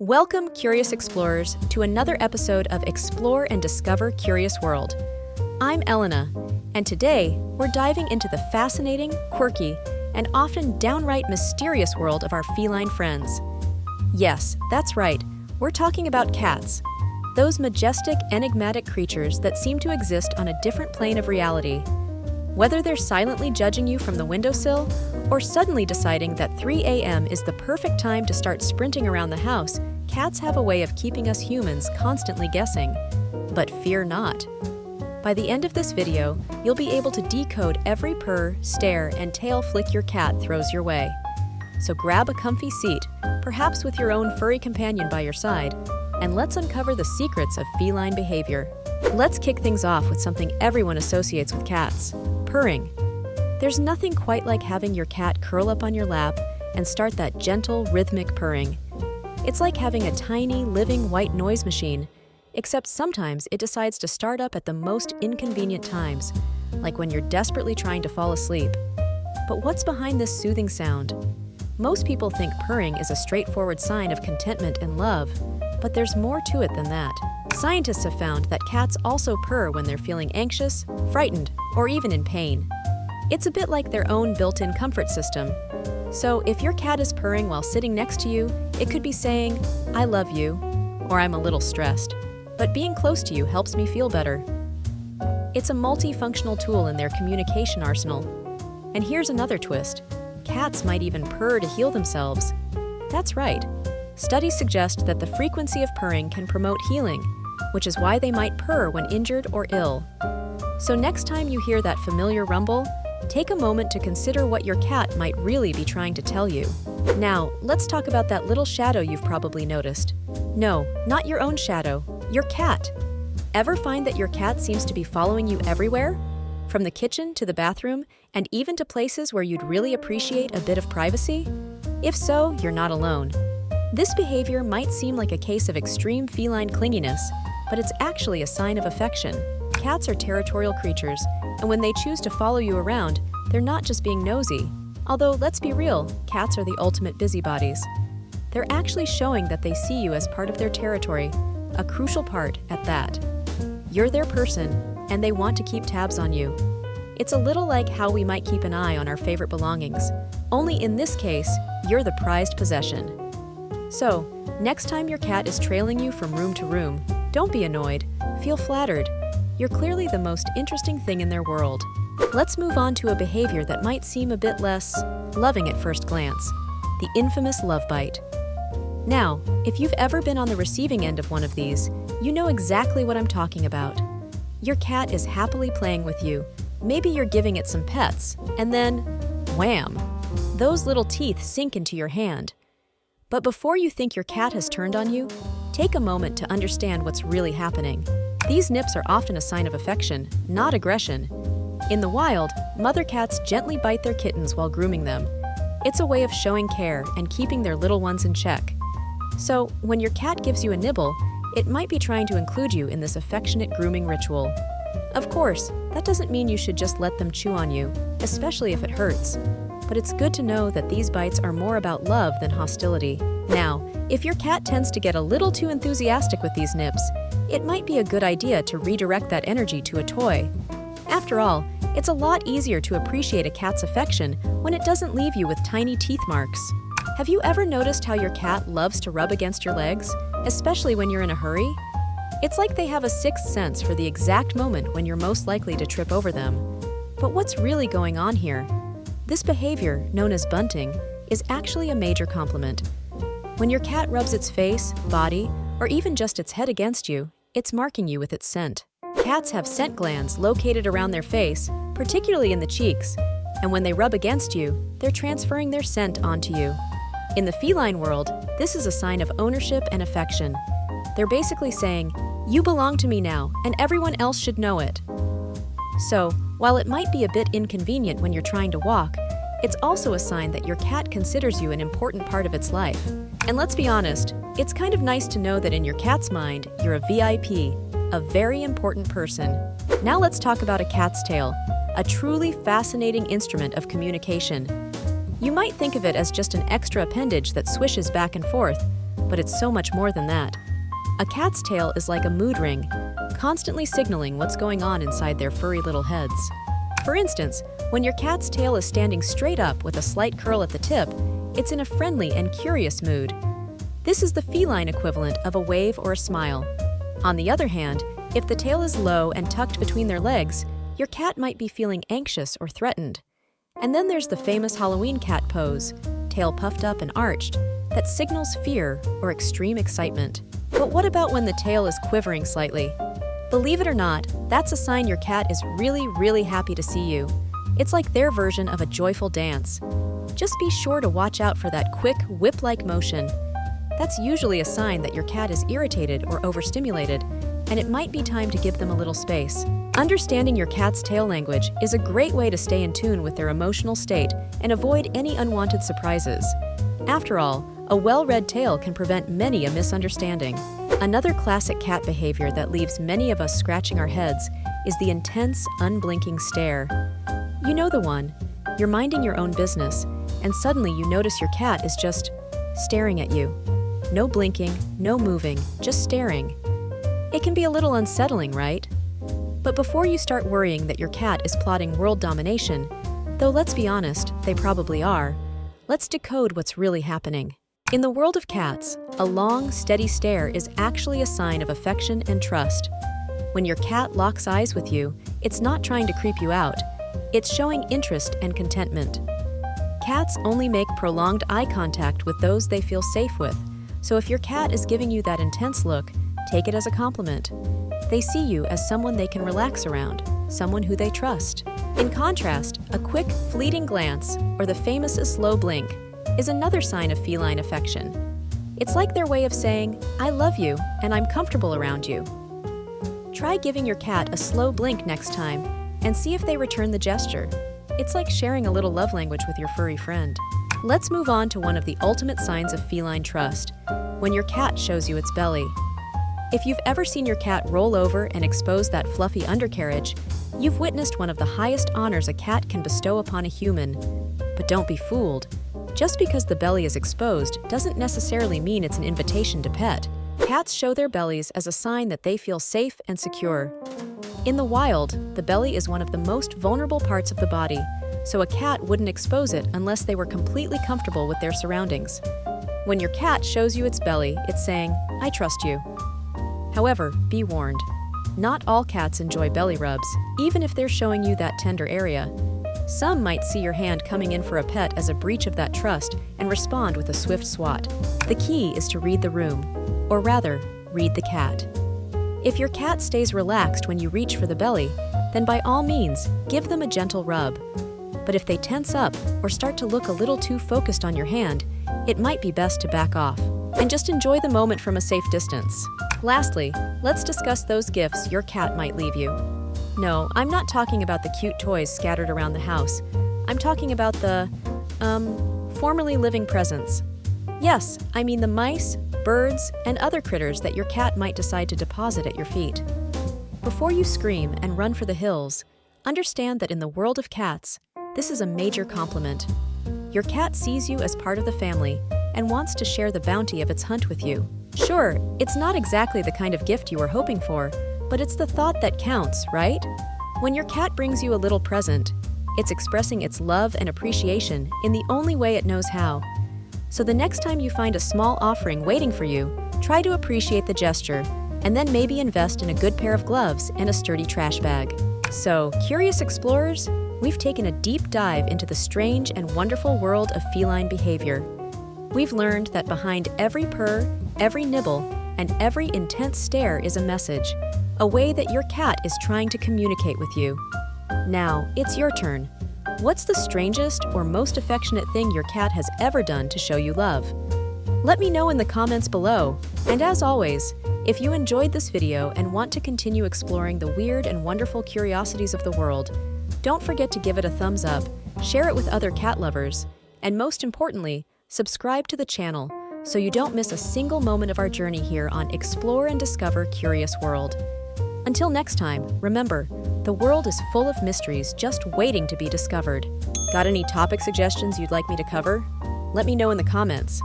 Welcome, curious explorers, to another episode of Explore and Discover Curious World. I'm Elena, and today we're diving into the fascinating, quirky, and often downright mysterious world of our feline friends. Yes, that's right, we're talking about cats, those majestic, enigmatic creatures that seem to exist on a different plane of reality. Whether they're silently judging you from the windowsill or suddenly deciding that 3 a.m. is the perfect time to start sprinting around the house, cats have a way of keeping us humans constantly guessing. But fear not. By the end of this video, you'll be able to decode every purr, stare, and tail flick your cat throws your way. So grab a comfy seat, perhaps with your own furry companion by your side, and let's uncover the secrets of feline behavior. Let's kick things off with something everyone associates with cats: purring. There's nothing quite like having your cat curl up on your lap and start that gentle, rhythmic purring. It's like having a tiny, living white noise machine, except sometimes it decides to start up at the most inconvenient times, like when you're desperately trying to fall asleep. But what's behind this soothing sound? Most people think purring is a straightforward sign of contentment and love, but there's more to it than that. Scientists have found that cats also purr when they're feeling anxious, frightened, or even in pain. It's a bit like their own built-in comfort system. So if your cat is purring while sitting next to you, it could be saying, "I love you," or "I'm a little stressed, but being close to you helps me feel better." It's a multifunctional tool in their communication arsenal. And here's another twist. Cats might even purr to heal themselves. That's right. Studies suggest that the frequency of purring can promote healing, which is why they might purr when injured or ill. So next time you hear that familiar rumble, take a moment to consider what your cat might really be trying to tell you. Now, let's talk about that little shadow you've probably noticed. No, not your own shadow, your cat. Ever find that your cat seems to be following you everywhere? From the kitchen to the bathroom, and even to places where you'd really appreciate a bit of privacy? If so, you're not alone. This behavior might seem like a case of extreme feline clinginess, but it's actually a sign of affection. Cats are territorial creatures, and when they choose to follow you around, they're not just being nosy. Although, let's be real, cats are the ultimate busybodies. They're actually showing that they see you as part of their territory, a crucial part at that. You're their person, and they want to keep tabs on you. It's a little like how we might keep an eye on our favorite belongings, only in this case, you're the prized possession. So, next time your cat is trailing you from room to room, don't be annoyed, feel flattered. You're clearly the most interesting thing in their world. Let's move on to a behavior that might seem a bit less loving at first glance: the infamous love bite. Now, if you've ever been on the receiving end of one of these, you know exactly what I'm talking about. Your cat is happily playing with you. Maybe you're giving it some pets, and then, wham! Those little teeth sink into your hand. But before you think your cat has turned on you, take a moment to understand what's really happening. These nips are often a sign of affection, not aggression. In the wild, mother cats gently bite their kittens while grooming them. It's a way of showing care and keeping their little ones in check. So, when your cat gives you a nibble, it might be trying to include you in this affectionate grooming ritual. Of course, that doesn't mean you should just let them chew on you, especially if it hurts. But it's good to know that these bites are more about love than hostility. Now, if your cat tends to get a little too enthusiastic with these nips, it might be a good idea to redirect that energy to a toy. After all, it's a lot easier to appreciate a cat's affection when it doesn't leave you with tiny teeth marks. Have you ever noticed how your cat loves to rub against your legs, especially when you're in a hurry? It's like they have a sixth sense for the exact moment when you're most likely to trip over them. But what's really going on here? This behavior, known as bunting, is actually a major compliment. When your cat rubs its face, body, or even just its head against you, it's marking you with its scent. Cats have scent glands located around their face, particularly in the cheeks, and when they rub against you, they're transferring their scent onto you. In the feline world, this is a sign of ownership and affection. They're basically saying, "You belong to me now, and everyone else should know it." So, while it might be a bit inconvenient when you're trying to walk, it's also a sign that your cat considers you an important part of its life. And let's be honest, it's kind of nice to know that in your cat's mind, you're a VIP, a very important person. Now let's talk about a cat's tail, a truly fascinating instrument of communication. You might think of it as just an extra appendage that swishes back and forth, but it's so much more than that. A cat's tail is like a mood ring, constantly signaling what's going on inside their furry little heads. For instance, when your cat's tail is standing straight up with a slight curl at the tip, it's in a friendly and curious mood. This is the feline equivalent of a wave or a smile. On the other hand, if the tail is low and tucked between their legs, your cat might be feeling anxious or threatened. And then there's the famous Halloween cat pose, tail puffed up and arched, that signals fear or extreme excitement. But what about when the tail is quivering slightly? Believe it or not, that's a sign your cat is really happy to see you. It's like their version of a joyful dance. Just be sure to watch out for that quick, whip-like motion. That's usually a sign that your cat is irritated or overstimulated, and it might be time to give them a little space. Understanding your cat's tail language is a great way to stay in tune with their emotional state and avoid any unwanted surprises. After all, a well-read tail can prevent many a misunderstanding. Another classic cat behavior that leaves many of us scratching our heads is the intense, unblinking stare. You know the one. You're minding your own business, and suddenly you notice your cat is just staring at you. No blinking, no moving, just staring. It can be a little unsettling, right? But before you start worrying that your cat is plotting world domination, though let's be honest, they probably are, let's decode what's really happening. In the world of cats, a long, steady stare is actually a sign of affection and trust. When your cat locks eyes with you, it's not trying to creep you out. It's showing interest and contentment. Cats only make prolonged eye contact with those they feel safe with, so if your cat is giving you that intense look, take it as a compliment. They see you as someone they can relax around, someone who they trust. In contrast, a quick, fleeting glance, or the famous slow blink, is another sign of feline affection. It's like their way of saying, "I love you and I'm comfortable around you." Try giving your cat a slow blink next time and see if they return the gesture. It's like sharing a little love language with your furry friend. Let's move on to one of the ultimate signs of feline trust, when your cat shows you its belly. If you've ever seen your cat roll over and expose that fluffy undercarriage, you've witnessed one of the highest honors a cat can bestow upon a human. But don't be fooled. Just because the belly is exposed doesn't necessarily mean it's an invitation to pet. Cats show their bellies as a sign that they feel safe and secure. In the wild, the belly is one of the most vulnerable parts of the body, so a cat wouldn't expose it unless they were completely comfortable with their surroundings. When your cat shows you its belly, it's saying, "I trust you." However, be warned. Not all cats enjoy belly rubs, even if they're showing you that tender area. Some might see your hand coming in for a pet as a breach of that trust and respond with a swift swat. The key is to read the room, or rather, read the cat. If your cat stays relaxed when you reach for the belly, then by all means, give them a gentle rub. But if they tense up or start to look a little too focused on your hand, it might be best to back off and just enjoy the moment from a safe distance. Lastly, let's discuss those gifts your cat might leave you. No, I'm not talking about the cute toys scattered around the house. I'm talking about the, formerly living presents. Yes, I mean the mice, birds, and other critters that your cat might decide to deposit at your feet. Before you scream and run for the hills, understand that in the world of cats, this is a major compliment. Your cat sees you as part of the family and wants to share the bounty of its hunt with you. Sure, it's not exactly the kind of gift you were hoping for, but it's the thought that counts, right? When your cat brings you a little present, it's expressing its love and appreciation in the only way it knows how. So the next time you find a small offering waiting for you, try to appreciate the gesture, and then maybe invest in a good pair of gloves and a sturdy trash bag. So, curious explorers, we've taken a deep dive into the strange and wonderful world of feline behavior. We've learned that behind every purr, every nibble, and every intense stare is a message, a way that your cat is trying to communicate with you. Now, it's your turn. What's the strangest or most affectionate thing your cat has ever done to show you love? Let me know in the comments below. And as always, if you enjoyed this video and want to continue exploring the weird and wonderful curiosities of the world, don't forget to give it a thumbs up, share it with other cat lovers, and most importantly, subscribe to the channel so you don't miss a single moment of our journey here on Explore and Discover Curious World. Until next time, remember, the world is full of mysteries just waiting to be discovered. Got any topic suggestions you'd like me to cover? Let me know in the comments.